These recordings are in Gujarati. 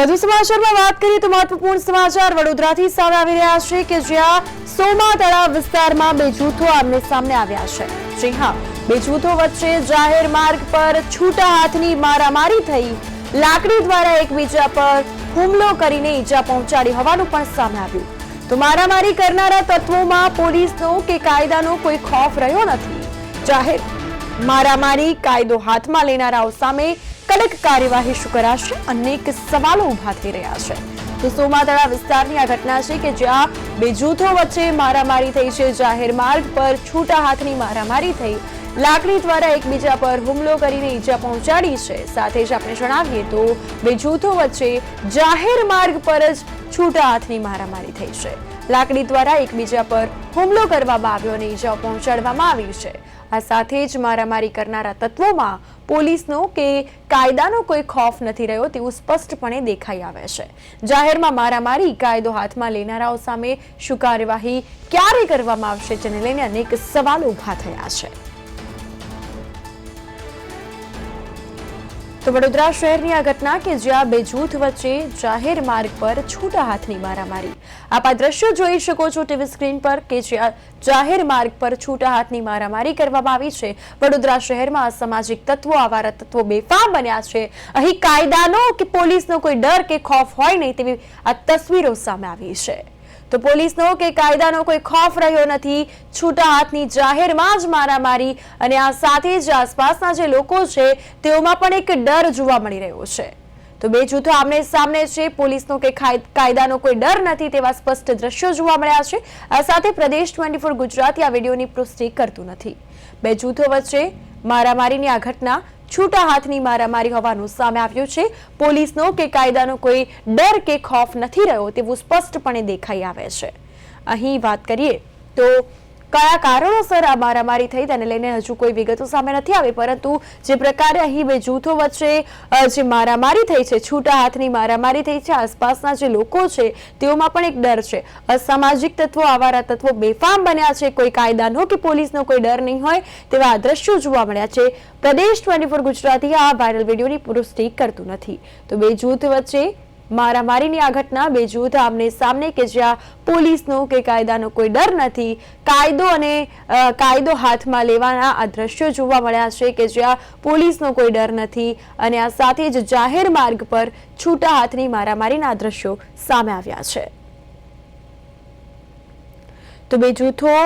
વધુ સમાચારમાં વાત કરીએ તો મહત્વપૂર્ણ સમાચાર વડોદરાથી સામે આવી રહ્યા છે કે જ્યાં સોમા તળાવ વિસ્તારમાં બે જૂથો આમને સામને આવ્યા છે। જી હા, બે જૂથો વચ્ચે જાહેર માર્ગ પર છૂટા હાથની મારામારી થઈ, લાકડી દ્વારા એકબીજા પર હુમલો કરીને ઈજા પહોંચાડી હોવાનું પણ સામે આવ્યું। તો મારામારી કરનારા તત્વોમાં પોલીસનો કે કાયદાનો કોઈ ખોફ રહ્યો નથી। જાહેર મારામારી કાયદો હાથમાં લેનારાઓ સામે કડક કાર્યવાહી શું કરાશે? અનેક સવાલો ઉભા થઈ રહ્યા છે। તો સોમા તળાવ વિસ્તારની આ ઘટના છે કે જ્યાં બે જૂથો વચ્ચે મારામારી થઈ છે। જાહેર માર્ગ પર છૂટા હાથની મારામારી થઈ, લાકડી દ્વારા એકબીજા પર હુમલો કરીને ઈજા પહોંચાડી છે। સાથે જ આપણે જણાવીએ તો બે જૂથો વચ્ચે જાહેર માર્ગ પર જ છૂટા હાથની મારામારી થઈ છે। લાકડી દ્વારા એકબીજા પર હુમલો કરવામાં આવ્યો અને ઈજા પહોંચાડવામાં આવી છે। આ સાથે જ મારામારી કરનારા તત્વોમાં પોલીસનો કે કાયદાનો કોઈ ખોફ નથી રહ્યો તેવું સ્પષ્ટપણે દેખાઈ આવે છે। જાહેરમાં મારામારી કાયદો હાથમાં લેનારાઓ સામે શું કાર્યવાહી ક્યારે કરવામાં આવશે જેને લઈને અનેક સવાલો ઉભા થયા છે। તો વડોદરા શહેરની આ ઘટના કે જ્યાં બે જૂથ વચ્ચે જાહેર માર્ગ પર છૂટા હાથની મારામારી। આપ આ દ્રશ્યો જોઈ શકો છો ટીવી સ્ક્રીન પર કે જ્યાં જાહેર માર્ગ પર છૂટા હાથની મારામારી કરવામાં આવી છે। વડોદરા શહેરમાં અસામાજિક તત્વો, આવારા તત્વો બેફામ બન્યા છે। અહીં કાયદાનો કે પોલીસનો કોઈ ડર કે ખોફ હોય નહીં તેવી આ તસવીરો સામે આવી છે। તો પોલીસનો કે કાયદાનો કોઈ ખોફ રહ્યો નથી। છૂટા હાથની જાહેરમાં જ મારામારી અને આ સાથે જ આસપાસના જે લોકો છે તેઓમાં પણ એક ડર જોવા મળી રહ્યો છે। તો બે જૂથો આમને સામને છે, પોલીસનો કે કાયદાનો કોઈ ડર નથી તેવા સ્પષ્ટ દ્રશ્યો જોવા મળ્યા છે। આ સાથે પ્રદેશ 24 ગુજરાતી આ વિડીયોની પુષ્ટિ કરતું નથી। બે જૂથો વચ્ચે મારામારીની આ ઘટના છૂટા હાથની મારામારી હોવાનું સામે આવ્યું છે। પોલીસનો કે કાયદાનો કોઈ ડર કે ખોફ નથી રહ્યો તેવું સ્પષ્ટપણે દેખાઈ આવે છે। અહીં વાત કરીએ તો કયા કારણોસર આ મારામારી થઈ તેને લઈને હજુ કોઈ વિગતો સામે નથી આવી, પરંતુ જે પ્રકારે અહીં બે જૂથો વચ્ચે જે મારામારી થઈ છે, છૂટા હાથની મારામારી થઈ છે, આસપાસના જે લોકો છે તેઓમાં પણ એક ડર છે। અસામાજિક તત્વો, આવારા તત્વો બેફામ બન્યા છે। કોઈ કાયદાનો કે પોલીસનો કોઈ ડર નહીં હોય તેવા દ્રશ્યો જોવા મળ્યા છે। પ્રદેશ 24 ગુજરાતી આ વાયરલ વિડીયોની પુષ્ટિ કરતું નથી। તો બે જૂથ વચ્ચે મારામારીની આ ઘટના, બે જૂથ આમને સામને કે જ્યાં પોલીસનો કે કાયદાનો કોઈ ડર નથી, કાયદો હાથમાં લેવાના આ દ્રશ્યો જોવા મળ્યા છે કે જ્યાં પોલીસનો કોઈ ડર નથી અને આ સાથે જ જાહેર માર્ગ પર છૂટા હાથની મારામારીના દ્રશ્યો સામે આવ્યા છે। તો બે જૂથો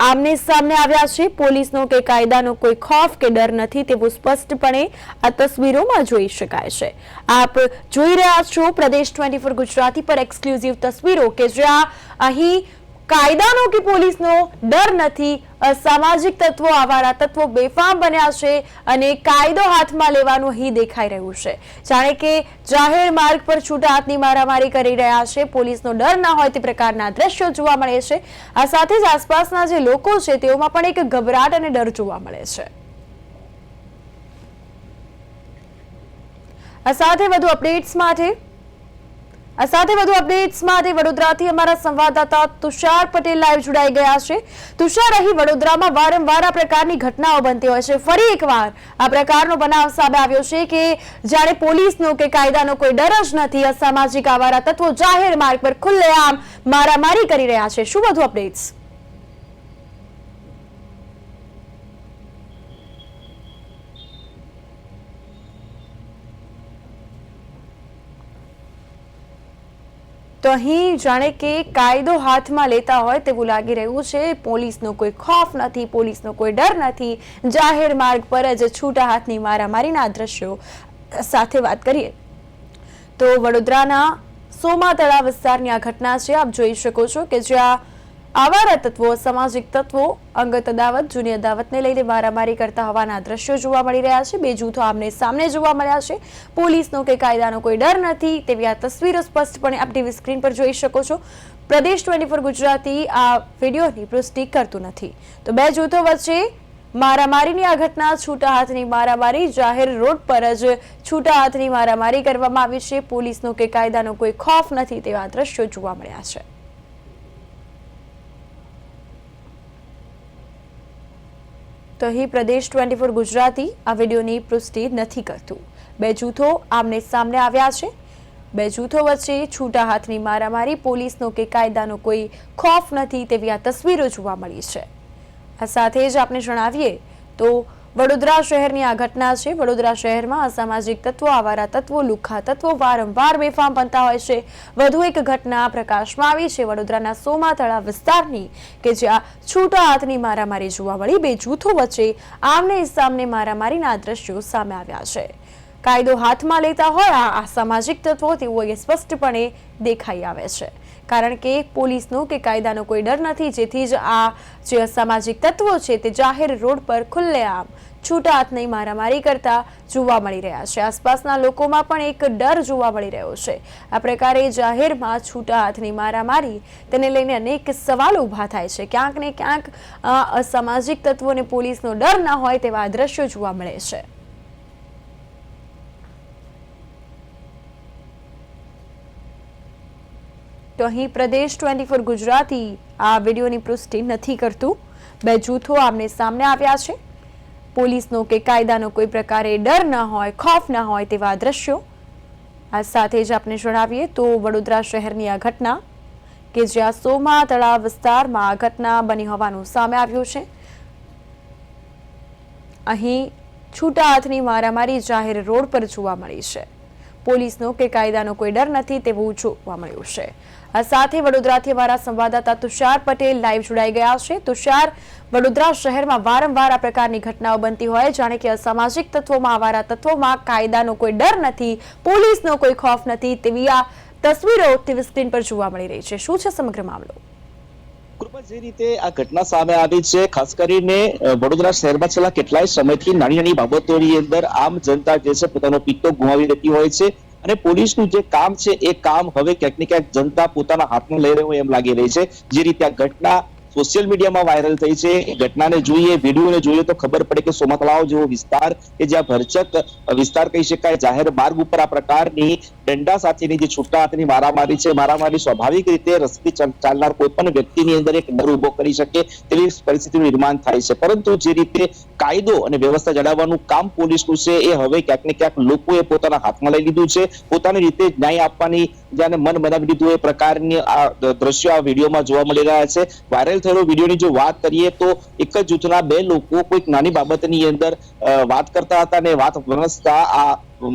આમને સામને આવ્યા છે। પોલીસનો કે કાયદાનો કોઈ ખોફ કે ડર નથી તેવું સ્પષ્ટપણે આ તસવીરોમાં જોઈ શકાય છે। આપ જોઈ રહ્યા છો પ્રદેશ 24 ગુજરાતી પર એક્સક્લુઝિવ તસવીરો કે જ્યાં અહીં કાયદાનો કે પોલીસનો ડર નથી। અસામાજિક તત્વો, આવારા તત્વો બેફામ બન્યા છે અને કાયદો હાથમાં લેવાનું અહીં દેખાઈ રહ્યું છે। જાણે કે જાહેર માર્ગ પર છૂટા હાથની મારામારી કરી રહ્યા છે, પોલીસનો ડર ના હોય તે પ્રકારના દ્રશ્યો જોવા મળે છે। આ સાથે જ આસપાસના જે લોકો છે તેઓમાં પણ એક ગભરાટ અને ડર જોવા મળે છે। આ સાથે વધુ અપડેટ્સ માટે વડોદરાથી અમારા સંવાદદાતા તુષાર પટેલ લાઈવ જોડાઈ ગયા છે। તુષાર, અહીં વડોદરામાં વારંવાર આ પ્રકારની ઘટનાઓ બનતી હોય છે, ફરી એકવાર આ પ્રકારનો બનાવ સામે આવ્યો છે કે જ્યારે પોલીસનો કે કાયદાનો કોઈ ડર જ નથી, અસામાજિક આવારા તત્વો જાહેર માર્ગ પર ખુલ્લેઆમ મારામારી કરી રહ્યા છે। શું વધુ અપડેટ્સ? તો અહીં જાણે કે કાયદો હાથમાં લેતા હોય તેવું લાગી રહ્યું છે। પોલીસનો કોઈ ખોફ નથી, પોલીસનો કોઈ ડર નથી, જાહેર માર્ગ પર જ છૂટા હાથની મારામારીના દ્રશ્યો સાથે વાત કરીએ તો વડોદરાના સોમા તળાવ વિસ્તારની આ ઘટના છે। આપ જોઈ શકો છો કે જ્યાં આવારા તત્વો, સામાજિક તત્વો અંગત અદાવત, જૂની અદાવતને લઈને મારામારી કરતા હોવાના દ્રશ્યો જોવા મળી રહ્યા છે। બે જૂથો આમને સામને જોવા મળ્યા છે। પોલીસનો કે કાયદાનો કોઈ ડર નથી તેવી આ તસવીરો સ્પષ્ટપણે આપ ટીવી સ્ક્રીન પર જોઈ શકો છો। પ્રદેશ 24 ગુજરાતી આ વિડીયોની પુષ્ટિ કરતું નથી। તો બે જૂથો વચ્ચે મારામારીની આ ઘટના, છૂટા હાથની મારામારી, જાહેર રોડ પર જ છૂટા હાથની મારામારી કરવામાં આવી છે। પોલીસનો કે કાયદાનો કોઈ ખોફ નથી તેવા દ્રશ્યો જોવા મળ્યા છે। તો અહીં પ્રદેશ 24 ગુજરાતી આ વિડીયોની પુષ્ટિ નથી કરતું। બે જૂથો આમને સામને આવ્યા છે। બે જૂથો વચ્ચે છૂટા હાથની મારામારી, પોલીસનો કે કાયદાનો કોઈ ખોફ નથી તેવી આ તસવીરો જોવા મળી છે। આ સાથે જ આપણે જણાવીએ તો વડોદરા શહેરની આ ઘટના છે। વડોદરા શહેરમાં અસામાજિક તત્વો, આવારા તત્વો, લુખ્ખા તત્વો વારંવાર બેફામ બનતા હોય છે। વધુ એક ઘટના પ્રકાશમાં આવી છે વડોદરાના સોમા તળાવ વિસ્તારની કે જ્યાં છૂટા હાથની મારામારી જોવા મળી। બે જૂથો વચ્ચે આમને સામને મારામારીના દ્રશ્યો સામે આવ્યા છે। કાયદો હાથમાં લેતા હોય આ અસામાજિક તત્વો તેઓ સ્પષ્ટપણે દેખાઈ આવે છે, કારણ કે પોલીસનો કે કાયદાનો કોઈ ડર નથી, જેથી જ આ જે અસામાજિક તત્વો છે તે જાહેર રોડ પર ખુલ્લેઆમ છૂટા હાથની મારામારી કરતા જોવા મળી રહ્યા છે। આસપાસના લોકોમાં પણ એક ડર જોવા મળી રહ્યો છે। આ પ્રકારે જાહેરમાં છૂટા હાથની મારામારી તેને લઈને અનેક સવાલો ઊભા થાય છે। ક્યાંક ને ક્યાંક અસામાજિક તત્વોને પોલીસનો ડર ના હોય તેવા દ્રશ્યો જોવા મળે છે। તો અહીં પ્રદેશ 24 ગુજરાતી આ વિડીયોની પુષ્ટિ નથી કરતું। બે જૂથો આમને સામને આવ્યા છે। પોલીસનો કે કાયદાનો કોઈ પ્રકારે ડર ન હોય, ખોફ ન હોય તેવા દ્રશ્યો। આ સાથે જ આપણે જણાવીએ તો વડોદરા શહેરની આ ઘટના કે જ્યાં સોમા તળાવ વિસ્તારમાં આ ઘટના બની હોવાનું સામે આવ્યું છે। અહીં છૂટા હાથની મારામારી જાહેર રોડ પર જોવા મળી છે। પોલીસનો કે કાયદાનો કોઈ ડર નથી તેવું જોવા મળ્યું છે। આ સાથે વડોદરાથી અમારા સંવાદદાતા તુષાર પટેલ લાઈવ જોડાઈ ગયા છે। તુષાર, વડોદરા શહેરમાં વારંવાર આ પ્રકારની ઘટનાઓ બનતી હોય, જાણે કે અસામાજિક તત્વોમાં, આવારા તત્વોમાં કાયદાનો કોઈ ડર નથી, પોલીસનો કોઈ ખોફ નથી તેવી આ તસવીરો ટીવી સ્ક્રીન પર જોવા મળી રહી છે। શું છે સમગ્ર મામલો? જે રીતે આ ઘટના સામે આવી છે, ખાસ કરીને વડોદરા શહેરમાં છેલ્લા કેટલાય સમયથી નાની નાની બાબતોની અંદર આમ જનતા જે છે પોતાનો પિત્તો ગુમાવી લેતી હોય છે, અને પોલીસનું જે કામ છે એ કામ હવે ક્યાંક ને ક્યાંક જનતા પોતાના હાથમાં લઈ રહ્યો એમ લાગી રહી છે। જે રીતે આ ઘટના સોશિયલ મીડિયામાં વાયરલ થઈ છે, ઘટનાને જોઈએ, વિડીયોને જોઈએ તો ખબર પડે કે સોમા તળાવ જેવો વિસ્તાર કે જ્યાં ભરચક વિસ્તાર કહી શકાય, જાહેર માર્ગ ઉપર આ પ્રકારની દંડા સાથેની જે છૂટા હાથની મારામારી છે, મારામારી સ્વાભાવિક રીતે રસ્તે ચાલનાર કોઈ પણ વ્યક્તિની અંદર એક ડર ઉભો કરી શકે તેવી પરિસ્થિતિનું નિર્માણ થાય છે। પરંતુ જે રીતે કાયદો અને વ્યવસ્થા જાળવવાનું કામ પોલીસનું છે એ હવે ક્યાંક ને ક્યાંક લોકોએ પોતાના હાથમાં લઈ લીધું છે। પોતાની રીતે ન્યાય આપવાની જેને મન બનાવી દીધું એ પ્રકારની આ દ્રશ્યો આ વિડીયોમાં જોવા મળી રહ્યા છે। વાયરલ થયેલો વિડીયોની જો વાત કરીએ તો એક જ જૂથના બે લોકો કોઈક નાની બાબતની અંદર વાત કરતા હતા અને વાત વરસતા આ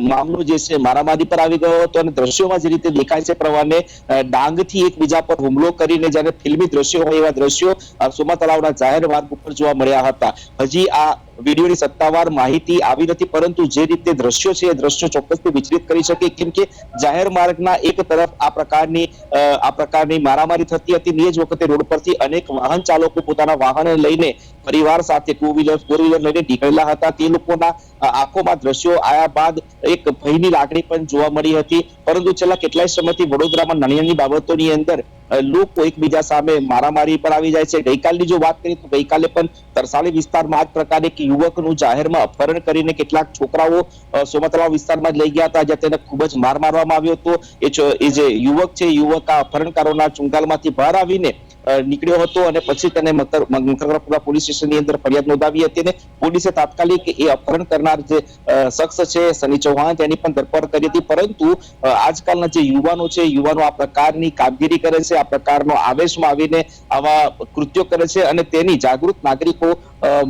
મામલો જે છે મારામારી પર આવી ગયો હતો, અને દ્રશ્યોમાં જે રીતે દેખાય છે પ્રમાણે ડાંગથી એકબીજા પર હુમલો કરીને જ્યારે ફિલ્મી દ્રશ્યો હોય એવા દ્રશ્યો સોમા તળાવના જાહેર માર્ગ ઉપર જોવા મળ્યા હતા। હજી આ વિડીયોની સત્તાવાર માહિતી આવી નથી, પરંતુ જે રીતે દ્રશ્યો છે એ દ્રશ્યો ચોક્કસથી વિચલિત કરી શકે, કેમ કે જાહેર માર્ગના એક તરફ આ પ્રકારની મારામારી થતી હતી, એ જ વખતે રોડ પરથી અનેક વાહન ચાલકો પોતાના વાહન લઈને પરિવાર સાથે ટુ વ્હીલર, ફોર વ્હીલર લઈને નીકળેલા હતા। તે લોકોના આંખોમાં દ્રશ્યો આવ્યા બાદ એક ભયની લાગણી પણ જોવા મળી હતી। પરંતુ છેલ્લા કેટલાય સમયથી વડોદરામાં નાની નાની બાબતોની અંદર લોકો એકબીજા સામે મારામારી પર આવી જાય છે। ગઈકાલની જો વાત કરીએ તો ગઈકાલે પણ તરસાલી વિસ્તારમાં આ જ પ્રકારે એક યુવકનું જાહેરમાં અપહરણ કરીને કેટલાક છોકરાઓ સોમા તળાવ વિસ્તારમાં લઈ ગયા હતા, જ્યાં તેને ખૂબ જ માર મારવામાં આવ્યો હતો। એ જે યુવક છે, યુવક આ અપહરણકારોના ચુંગાલમાંથી બહાર આવીને નીકળ્યો હતો અને પછી તેને મકરપુરા પોલીસ સ્ટેશનની અંદર ફરિયાદ નોંધાવી હતી, અને પોલીસે તાત્કાલિક એ અપહરણ કરનાર જે શખ્સ છે સની ચૌહાણ તેની પણ ધરપકડ કરી હતી। પરંતુ આજકાલના જે યુવાનો છે, યુવાનો આ પ્રકારની કામગીરી કરે છે, આ પ્રકારનો આવેશમાં આવીને આવા કૃત્યો કરે છે, અને તેની જાગૃત નાગરિકો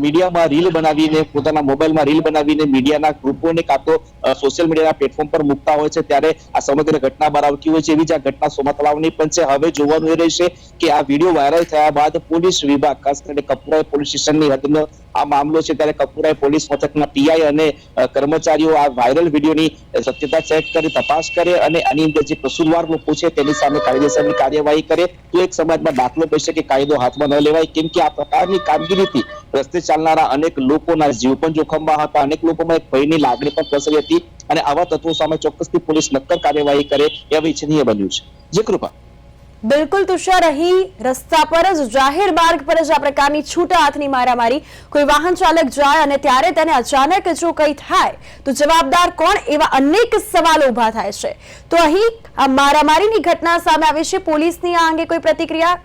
મીડિયામાં રીલ બનાવીને, પોતાના મોબાઈલમાં રીલ બનાવીને મીડિયાના ગ્રુપોને કાં તો સોશિયલ મીડિયાના પ્લેટફોર્મ પર મૂકતા હોય છે, ત્યારે આ સમગ્ર ઘટના બહાર આવતી હોય છે। એવી જ આ ઘટના સોમા તળાવની પણ છે। હવે જોવાનું એ રહેશે કે આ વિડીયો વાયરલ થયા બાદ પોલીસ વિભાગ, ખાસ કરીને કપુરાઈ પોલીસ સ્ટેશનની હદનો આ મામલો છે, ત્યારે કપુરાઈ પોલીસ મથકના પીઆઈ અને કર્મચારીઓ આ વાયરલ વિડીયોની સત્યતા ચેક કરે, તપાસ કરે, અને આની અંદર જે કસૂરવાર લોકો છે તેની સામે કાયદેસરની કાર્યવાહી કરે તો એક સમાજમાં દાખલો બેસે કે કાયદો હાથમાં ન લેવાય, કેમ કે આ પ્રકારની કામગીરીથી રસ્તે ચાલનારા અનેક લોકોના જીવ પણ જોખમમાં હતા, અનેક લોકોમાં એક ભયની લાગણી પણ પ્રસરી હતી, અને આવા તત્વો સામે ચોક્કસથી પોલીસ નક્કર કાર્યવાહી કરે એ હવે ઈચ્છનીય બન્યું છે। જે કૃપા બિલકુલ તુષાર, અહીં રસ્તા પર જ, જાહેર માર્ગ પર જ આ પ્રકારની છૂટા હાથની મારામારી, કોઈ વાહન ચાલક જાય અને ત્યારે તેને અચાનક જો કંઈ થાય તો જવાબદાર કોણ, એવા અનેક સવાલો ઊભા થાય છે। તો અહીં આ મારામારીની ઘટના સામે આવી છે, પોલીસની આ અંગે કોઈ પ્રતિક્રિયા?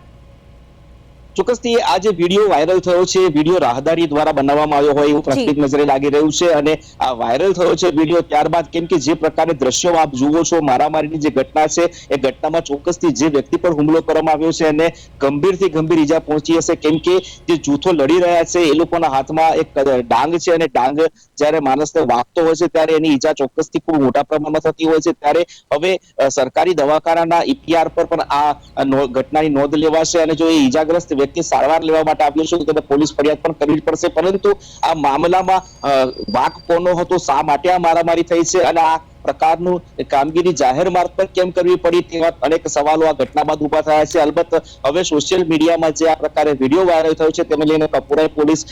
ચોક્કસથી આ જે વિડીયો વાયરલ થયો છે, વિડીયો રાહદારી દ્વારા બનાવવામાં આવ્યો હોય એવું પ્રાથમિક નજરે લાગી રહ્યું છે. અને આ વાયરલ થયો છે વિડીયો ત્યારબાદ, કેમ કે જે પ્રકારે દ્રશ્યો આપ જુઓ છો, મારામારીની જે ઘટના છે એ ઘટનામાં ચોક્કસથી જે વ્યક્તિ પર હુમલો કરવામાં આવ્યો છે એને ગંભીરથી ગંભીર ઈજા પહોંચી હશે, કેમ કે જે જૂથો લડી રહ્યા છે એ લોકોના હાથમાં એક ડાંગ છે, અને ડાંગ જ્યારે માણસને વાગતો હોય છે ત્યારે એની ઈજા ચોક્કસથી ખૂબ મોટા પ્રમાણમાં થતી હોય છે. ત્યારે હવે સરકારી દવાખાનાના ઈપીઆર પર પણ આ ઘટનાની નોંધ લેવાશે, અને જો એ ઈજાગ્રસ્ત વ્યક્તિ સારવાર લેવા માટે આવ્યો છે તો તેને પોલીસ ફરિયાદ પણ કરવી પડશે. પરંતુ આ મામલામાં વાક કોનો હતો, શા માટે આ મારામારી થઈ છે, અને આ પ્રકારનું કામગીરી જાહેર માર્ગ પર કેમ કરવી પડી, તેવા અનેક સવાલો આ ઘટના બાદ ઉભા થયા છે. અલબત્ત હવે સોશિયલ મીડિયામાં જે આ પ્રકારે વિડીયો વાયરલ થયો છે તેને લઈને કપુરાઈ પોલીસ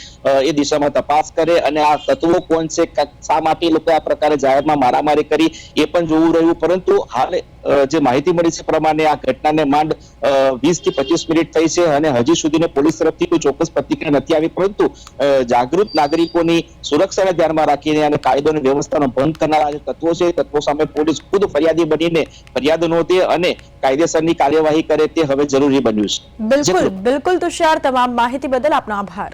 એ દિશામાં તપાસ કરે, અને આ તત્વો કોણ છે, શા માટે લોકો આ પ્રકારે જાહેરમાં મારામારી કરી એ પણ જોવું રહ્યું. પરંતુ હાલ જે માહિતી મળી છે પ્રમાણે આ ઘટનાને માંડ 20 થી 25 મિનિટ થઈ છે, અને હજી સુધીને પોલીસ તરફથી કોઈ ચોક્કસ પ્રતિક્રિયા નથી આવી. પરંતુ જાગૃત નાગરિકોની સુરક્ષાને ધ્યાનમાં રાખીને અને કાયદો અને વ્યવસ્થાનો ભંગ કરનારા જે તત્વો છે, તત્વો સામે પોલીસ ખુદ ફરિયાદી બનીને ફરિયાદ નોંધે અને કાયદેસરની કાર્યવાહી કરે તે હવે જરૂરી બન્યું છે. બિલકુલ બિલકુલ તુષાર, તમામ માહિતી બદલ આપનો આભાર.